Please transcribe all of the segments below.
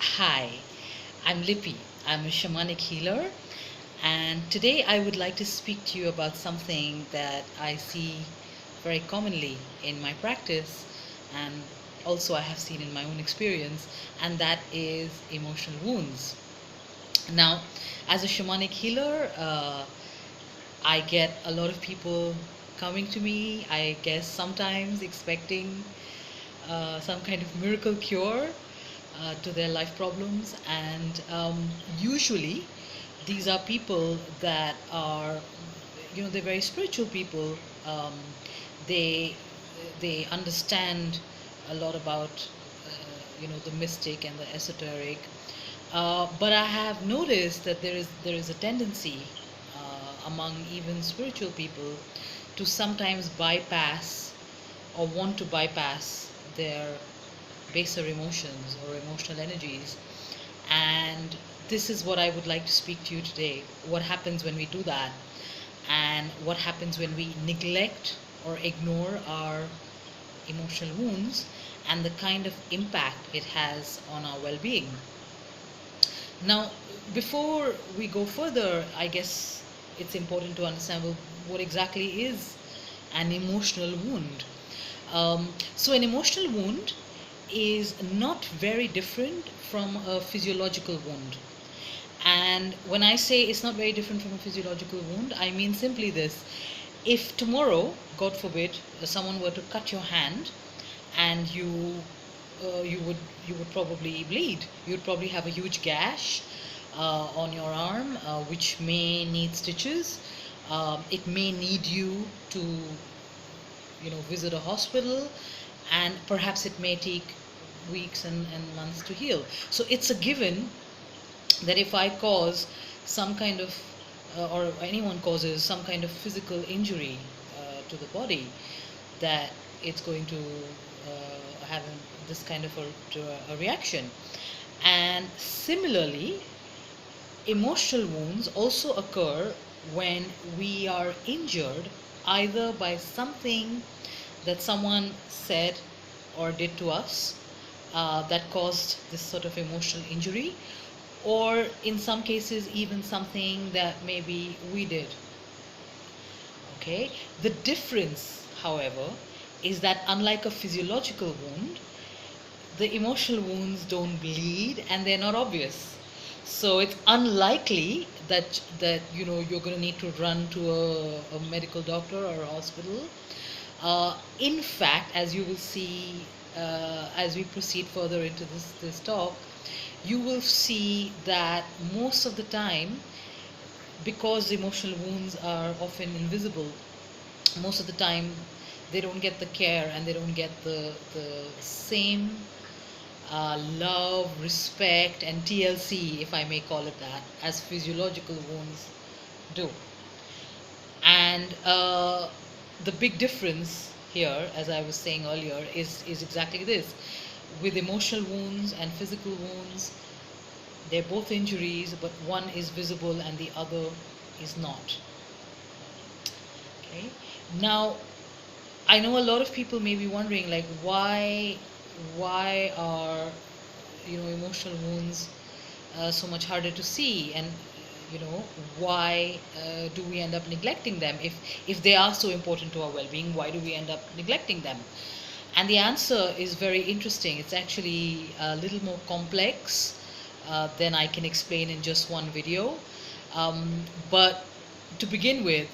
Hi, I'm Lippy. I'm a shamanic healer, and today I would like to speak to you about something that I see very commonly in my practice, and also I have seen in my own experience, and that is emotional wounds. Now, as a shamanic healer, I get a lot of people coming to me, I guess sometimes expecting some kind of miracle cure to their life problems, and usually these are people that are, they're very spiritual people. um, they they understand a lot about the mystic and the esoteric, but I have noticed that there is a tendency among even spiritual people to sometimes bypass or want to bypass their baser emotions or emotional energies. And this is what I would like to speak to you today. What happens when we do that? And what happens when we neglect or ignore our emotional wounds, and the kind of impact it has on our well being. Now, before we go further, I guess it's important to understand, well, what exactly is an emotional wound. So, an emotional wound is not very different from a physiological wound. And when I say it's not very different from a physiological wound, I mean simply this. If tomorrow, God forbid, someone were to cut your hand, and uh, you would you would probably bleed. You'd probably have a huge gash on your arm, which may need stitches. It may need you to visit a hospital, and perhaps it may take weeks and months to heal. So it's a given that if I cause some kind of or anyone causes some kind of physical injury to the body, that it's going to have this kind of a reaction. And similarly, emotional wounds also occur when we are injured either by something that someone said or did to us that caused this sort of emotional injury, or in some cases, even something that maybe we did. Okay, the difference, however, is that unlike a physiological wound, the emotional wounds don't bleed and they're not obvious. So it's unlikely that you're going to need to run to a medical doctor or a hospital. In fact, as you will see as we proceed further into this talk, you will see that most of the time, because emotional wounds are often invisible, most of the time they don't get the care and they don't get the same love, respect, and TLC, if I may call it that, as physiological wounds do. And the big difference here, as I was saying earlier, is exactly this. With emotional wounds and physical wounds, they're both injuries, but one is visible and the other is not. Okay. Now, I know a lot of people may be wondering, like, why are emotional wounds so much harder to see, and why do we end up neglecting them? If they are so important to our well-being, why do we end up neglecting them? And the answer is very interesting. It's actually a little more complex than I can explain in just one video. But to begin with,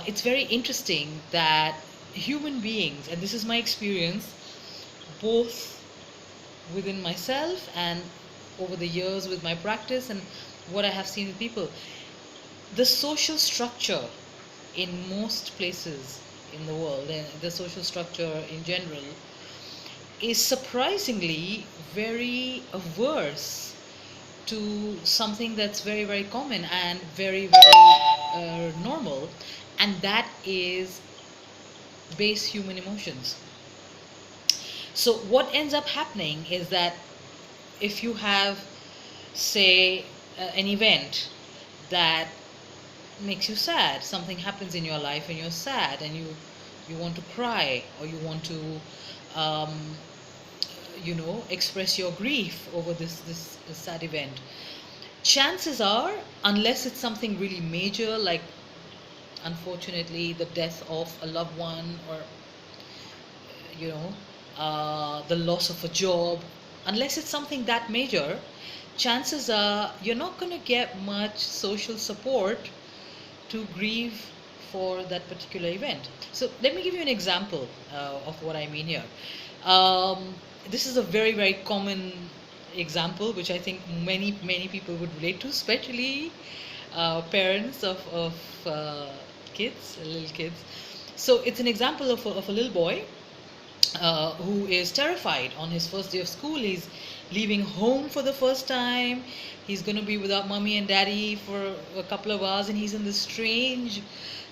it's very interesting that human beings, and this is my experience, both within myself and over the years with my practice and what I have seen with people, the social structure in most places in the world, and the social structure in general, is surprisingly very averse to something that's very, very common and very, very normal, and that is base human emotions. So, what ends up happening is that if you have, say, an event that makes you sad, something happens in your life and you're sad and you want to cry, or you want to um, express your grief over this sad event. Chances are, unless it's something really major, like unfortunately the death of a loved one, or you know the loss of a job, unless it's something that major, chances are you're not going to get much social support to grieve for that particular event. So let me give you an example of what I mean here. Um, this is a very, very common example, which I think many people would relate to, especially parents of kids, little kids. So it's an example of a little boy who is terrified on his first day of school. He's leaving home for the first time. He's going to be without mommy and daddy for a couple of hours, and he's in this strange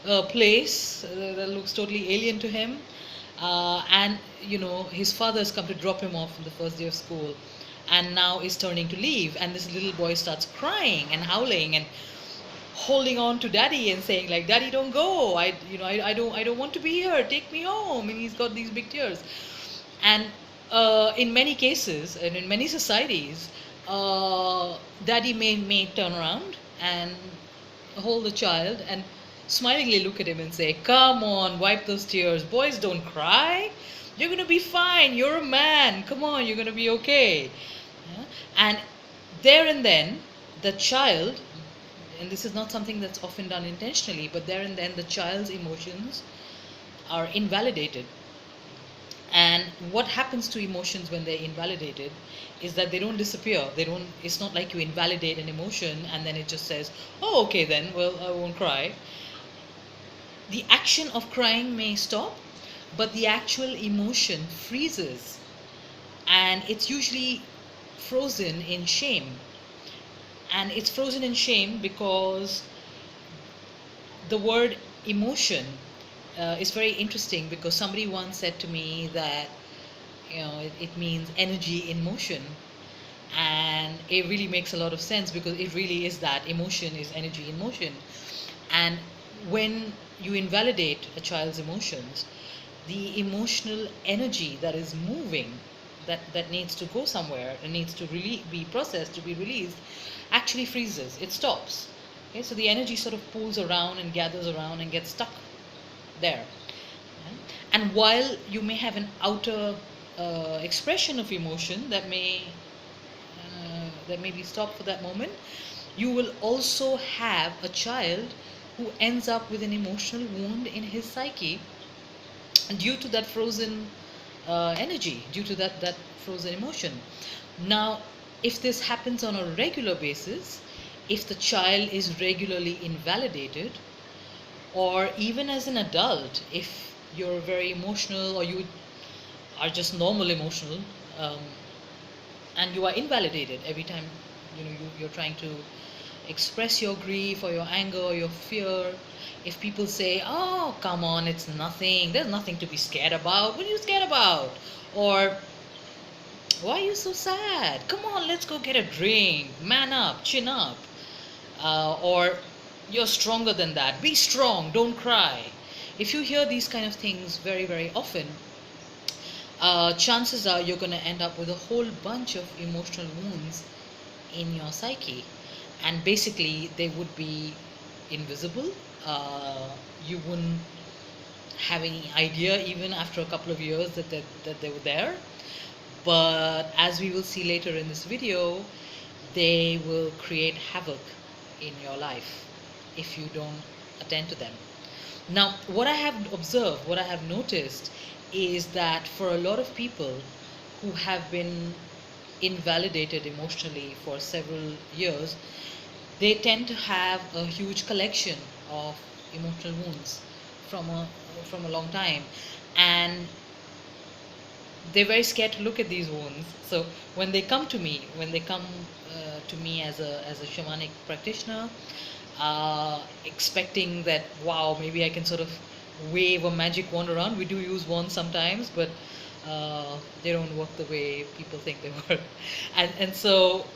place that looks totally alien to him. And his father has come to drop him off on the first day of school, and now is turning to leave. And this little boy starts crying and howling and holding on to daddy and saying, like, daddy, don't go, I don't want to be here, take me home. And he's got these big tears. And in many cases and in many societies, daddy may turn around and hold the child and smilingly look at him and say, come on, wipe those tears, boys don't cry, you're going to be fine, you're a man, come on, you're going to be okay. Yeah? And there and then the child, and this is not something that's often done intentionally, but there and then the child's emotions are invalidated. And what happens to emotions when they're invalidated is that they don't disappear. It's not like you invalidate an emotion and then it just says, oh, okay then, well, I won't cry. The action of crying may stop, but the actual emotion freezes, and it's usually frozen in shame. And it's frozen in shame because the word emotion is very interesting, because somebody once said to me that it means energy in motion. And it really makes a lot of sense, because it really is that. Emotion is energy in motion. And when you invalidate a child's emotions, the emotional energy that is moving, that needs to go somewhere and needs to really be processed, to be released, actually freezes. It stops. Okay, so the energy sort of pulls around and gathers around and gets stuck there. Right? And while you may have an outer expression of emotion that may be stopped for that moment, you will also have a child who ends up with an emotional wound in his psyche due to that frozen energy, due to that frozen emotion. Now, if this happens on a regular basis, if the child is regularly invalidated, or even as an adult, if you're very emotional or you are just normal emotional, and you are invalidated every time you're trying to express your grief or your anger or your fear. If people say, oh, come on, it's nothing, there's nothing to be scared about, what are you scared about? Or, why are you so sad? Come on, let's go get a drink, man up, chin up. Or, you're stronger than that, be strong, don't cry. If you hear these kind of things very, very often, chances are you're going to end up with a whole bunch of emotional wounds in your psyche. And basically, they would be invisible. You wouldn't have any idea, even after a couple of years, that they were there. But as we will see later in this video, they will create havoc in your life if you don't attend to them. Now, what I have observed, what I have noticed, is that for a lot of people who have been invalidated emotionally for several years, they tend to have a huge collection of emotional wounds from a long time, and they're very scared to look at these wounds. So when they come to me, to me as a shamanic practitioner, expecting that, wow, maybe I can sort of wave a magic wand around. We do use wands sometimes, but they don't work the way people think they work. And so,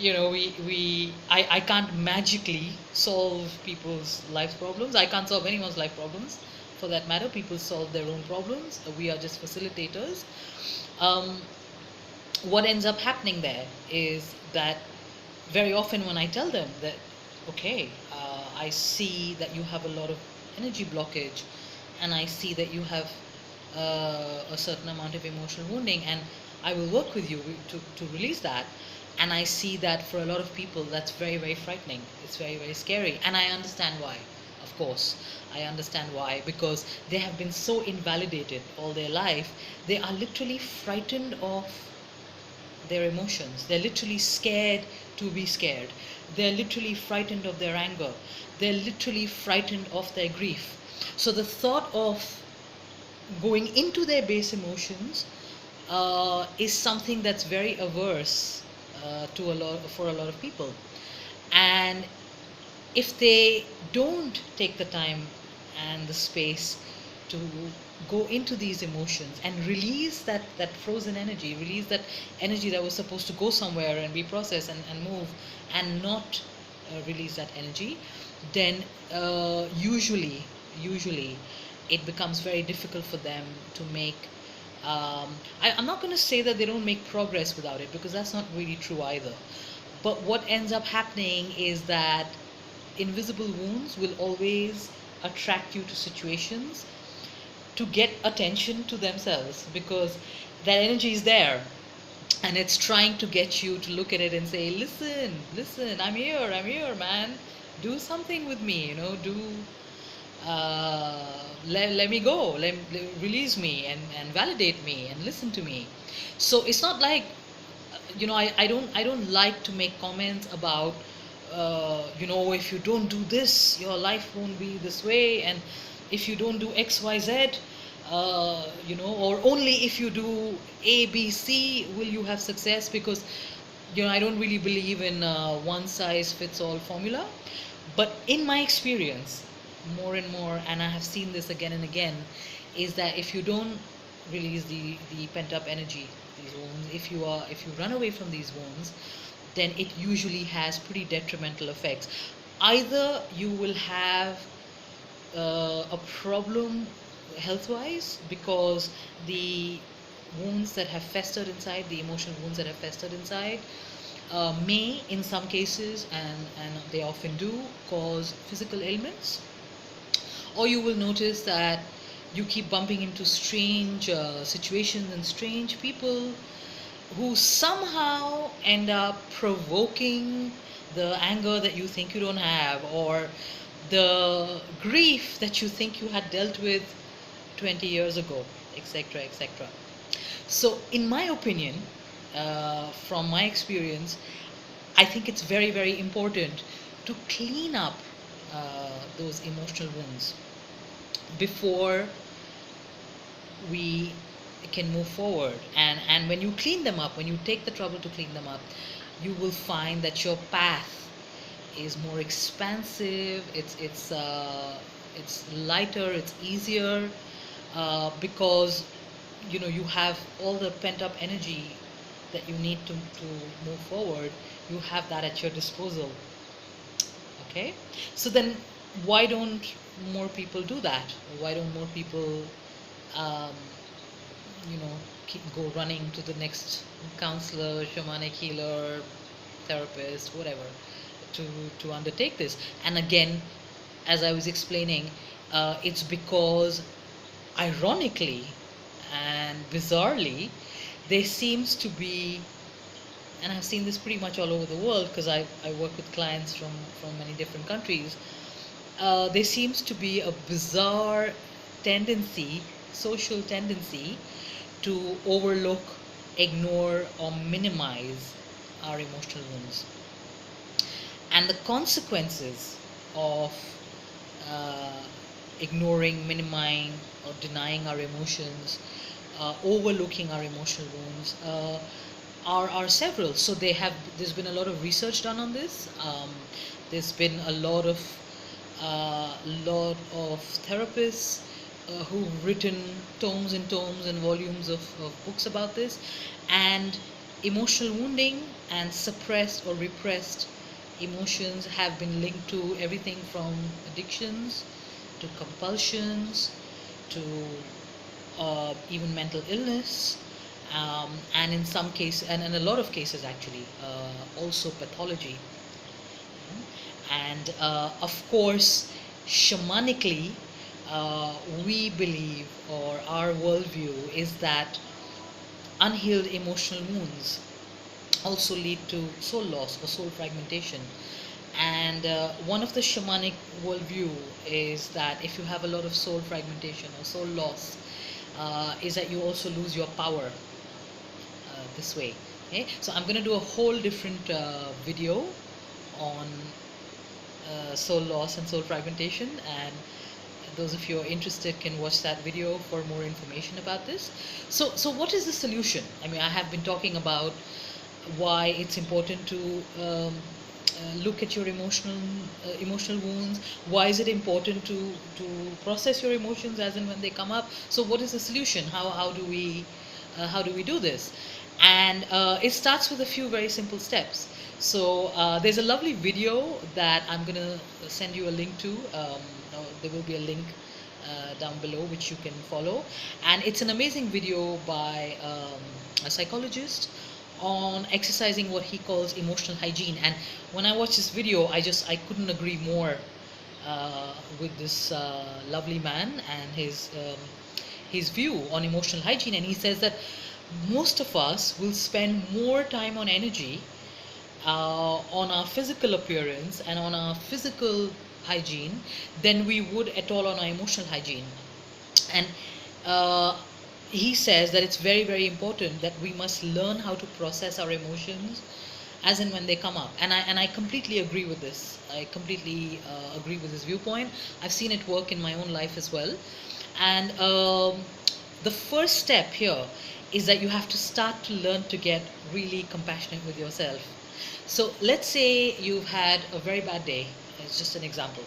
I can't magically solve people's life problems. I can't solve anyone's life problems, for that matter. People solve their own problems. We are just facilitators. what ends up happening there is that very often when I tell them that, okay, I see that you have a lot of energy blockage, and I see that you have a certain amount of emotional wounding, and I will work with you to release that. And I see that for a lot of people, that's very, very frightening. It's very, very scary. And I understand why, of course. I understand why, because they have been so invalidated all their life. They are literally frightened of their emotions. They're literally scared to be scared. They're literally frightened of their anger. They're literally frightened of their grief. So the thought of going into their base emotions is something that's very averse for a lot of people. And if they don't take the time and the space to go into these emotions and release that frozen energy, release that energy that was supposed to go somewhere and be processed and move, and not release that energy, then usually it becomes very difficult for them to make I'm not going to say that they don't make progress without it, because that's not really true either. But what ends up happening is that invisible wounds will always attract you to situations to get attention to themselves, because that energy is there and it's trying to get you to look at it and say, listen, I'm here, man. Do something with me, do let me go, release me and validate me and listen to me. So it's not like, I don't like to make comments about if you don't do this, your life won't be this way, and if you don't do XYZ, or only if you do ABC will you have success, because I don't really believe in one size fits all formula. But in my experience, more and more, and I have seen this again and again, is that if you don't release the pent up energy, these wounds, if you run away from these wounds, then it usually has pretty detrimental effects. Either you will have a problem health wise, because the wounds that have festered inside, the emotional wounds that have festered inside, may in some cases, and they often do, cause physical ailments. Or you will notice that you keep bumping into strange situations and strange people who somehow end up provoking the anger that you think you don't have, or the grief that you think you had dealt with 20 years ago, etc., etc. So, in my opinion, from my experience, I think it's very, very important to clean up those emotional wounds before we can move forward. And when you clean them up, when you take the trouble to clean them up, you will find that your path is more expansive. It's lighter, it's easier, because you have all the pent up energy that you need to move forward. You have that at your disposal. Okay, so then why don't more people do that? Why don't more people um, go running to the next counselor, shamanic healer, therapist, whatever, to undertake this? And again, as I was explaining, it's because, ironically and bizarrely, there seems to be, and I've seen this pretty much all over the world, because I work with clients from many different countries. There seems to be a bizarre tendency, social tendency, to overlook, ignore, or minimize our emotional wounds. And the consequences of uh, ignoring, minimizing, or denying our emotions, overlooking our emotional wounds, are several. So there's been a lot of research done on this. There's been a lot of therapists who've written tomes and tomes and volumes of books about this. And emotional wounding and suppressed or repressed emotions have been linked to everything from addictions to compulsions to even mental illness, and in some cases, and in a lot of cases actually, also pathology. And of course, shamanically, we believe, or our worldview is that unhealed emotional wounds also lead to soul loss or soul fragmentation. And one of the shamanic worldview is that if you have a lot of soul fragmentation or soul loss, is that you also lose your power this way. Okay, so I'm going to do a whole different video on soul loss and soul fragmentation, and those of you who are interested can watch that video for more information about this. So what is the solution? I mean, I have been talking about why it's important to look at your emotional wounds. Why is it important to process your emotions as and when they come up? So what is the solution? How do we do this? And it starts with a few very simple steps. So there's a lovely video that I'm going to send you a link to. There will be a link down below which you can follow. And it's an amazing video by a psychologist on exercising what he calls emotional hygiene. And when I watched this video, I couldn't agree more with this lovely man and his view on emotional hygiene. And he says that most of us will spend more time on energy on our physical appearance and on our physical hygiene than we would at all on our emotional hygiene. And he says that it's very, very important that we must learn how to process our emotions as and when they come up. And I completely agree with this. I completely agree with this viewpoint. I've seen it work in my own life as well. And the first step here is that you have to start to learn to get really compassionate with yourself. So let's say you've had a very bad day. It's just an example.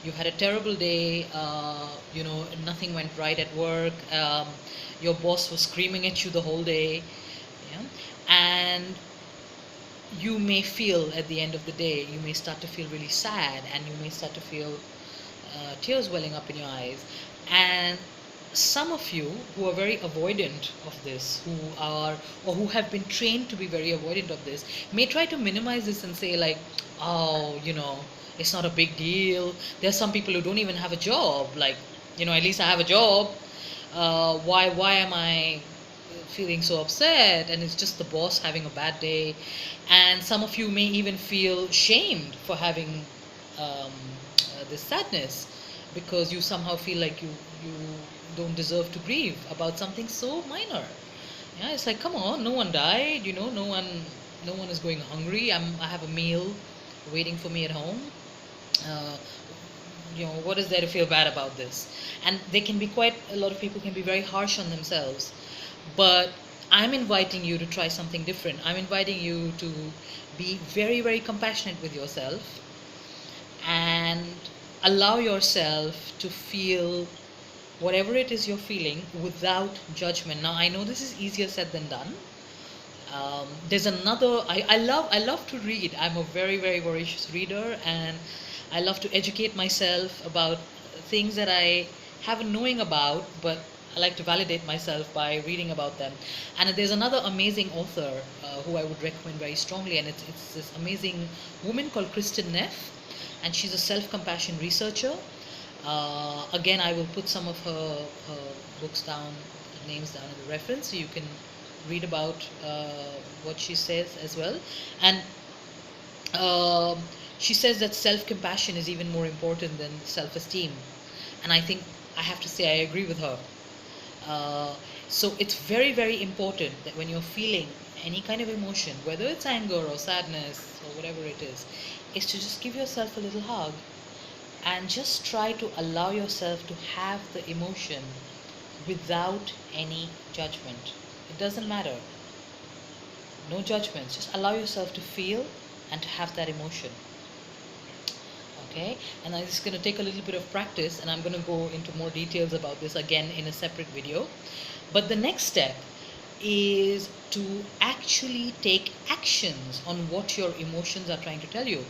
You've had a terrible day, nothing went right at work, your boss was screaming at you the whole day, yeah? And you may feel at the end of the day, you may start to feel really sad, and you may start to feel tears welling up in your eyes. And some of you who are very avoidant of this, who have been trained to be very avoidant of this, may try to minimize this and say like, oh, it's not a big deal. There's some people who don't even have a job. Like, at least I have a job. Why am I feeling so upset? And it's just the boss having a bad day. And some of you may even feel shamed for having this sadness, because you somehow feel like you don't deserve to grieve about something so minor. Yeah, it's like, come on, no one died. No one is going hungry. I have a meal waiting for me at home. What is there to feel bad about this? And a lot of people can be very harsh on themselves. But I'm inviting you to try something different. I'm inviting you to be very, very compassionate with yourself and allow yourself to feel whatever it is you're feeling without judgment. Now, I know this is easier said than done. There's another, I love to read. I'm a very, very voracious reader, and I love to educate myself about things that I haven't knowing about, but I like to validate myself by reading about them. And there's another amazing author who I would recommend very strongly, and it's this amazing woman called Kristen Neff, and she's a self-compassion researcher. Again, I will put some of her books down, names down in the reference, so you can read about what she says as well. And she says that self-compassion is even more important than self-esteem. And I think I have to say I agree with her. So it's very, very important that when you're feeling any kind of emotion, whether it's anger or sadness or whatever it is to just give yourself a little hug and just try to allow yourself to have the emotion without any judgment. It doesn't matter. No judgments. Just allow yourself to feel and to have that emotion. Okay? And it's going to take a little bit of practice, and I'm going to go into more details about this again in a separate video. But the next step is to actually take actions on what your emotions are trying to tell you.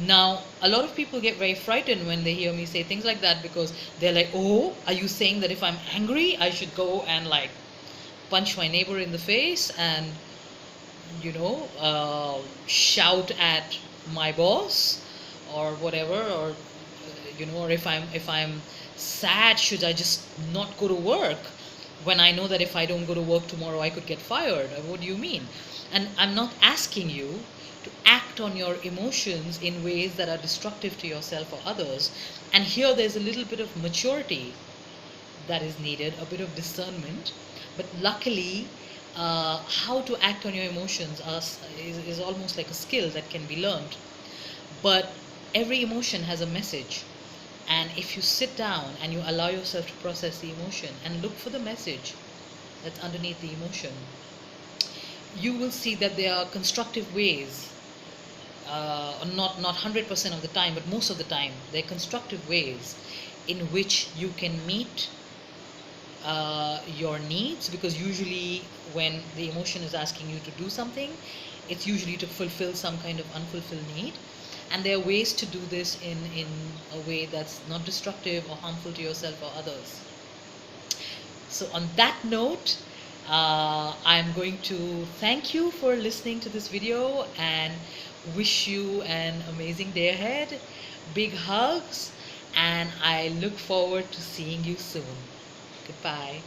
Now, a lot of people get very frightened when they hear me say things like that, because they're like, oh, are you saying that if I'm angry, I should go and like punch my neighbor in the face and shout at my boss or whatever, or if I'm sad, should I just not go to work when I know that if I don't go to work tomorrow I could get fired? What do you mean? And I'm not asking you to act on your emotions in ways that are destructive to yourself or others. And here there's a little bit of maturity that is needed, a bit of discernment. But luckily, how to act on your emotions is almost like a skill that can be learned. But every emotion has a message. And if you sit down and you allow yourself to process the emotion and look for the message that's underneath the emotion, you will see that there are constructive ways, not 100% of the time, but most of the time, there are constructive ways in which you can meet your needs, because usually when the emotion is asking you to do something, it's usually to fulfill some kind of unfulfilled need. And there are ways to do this in a way that's not destructive or harmful to yourself or others. So on that note, I'm going to thank you for listening to this video and wish you an amazing day ahead. Big hugs, and I look forward to seeing you soon. Goodbye.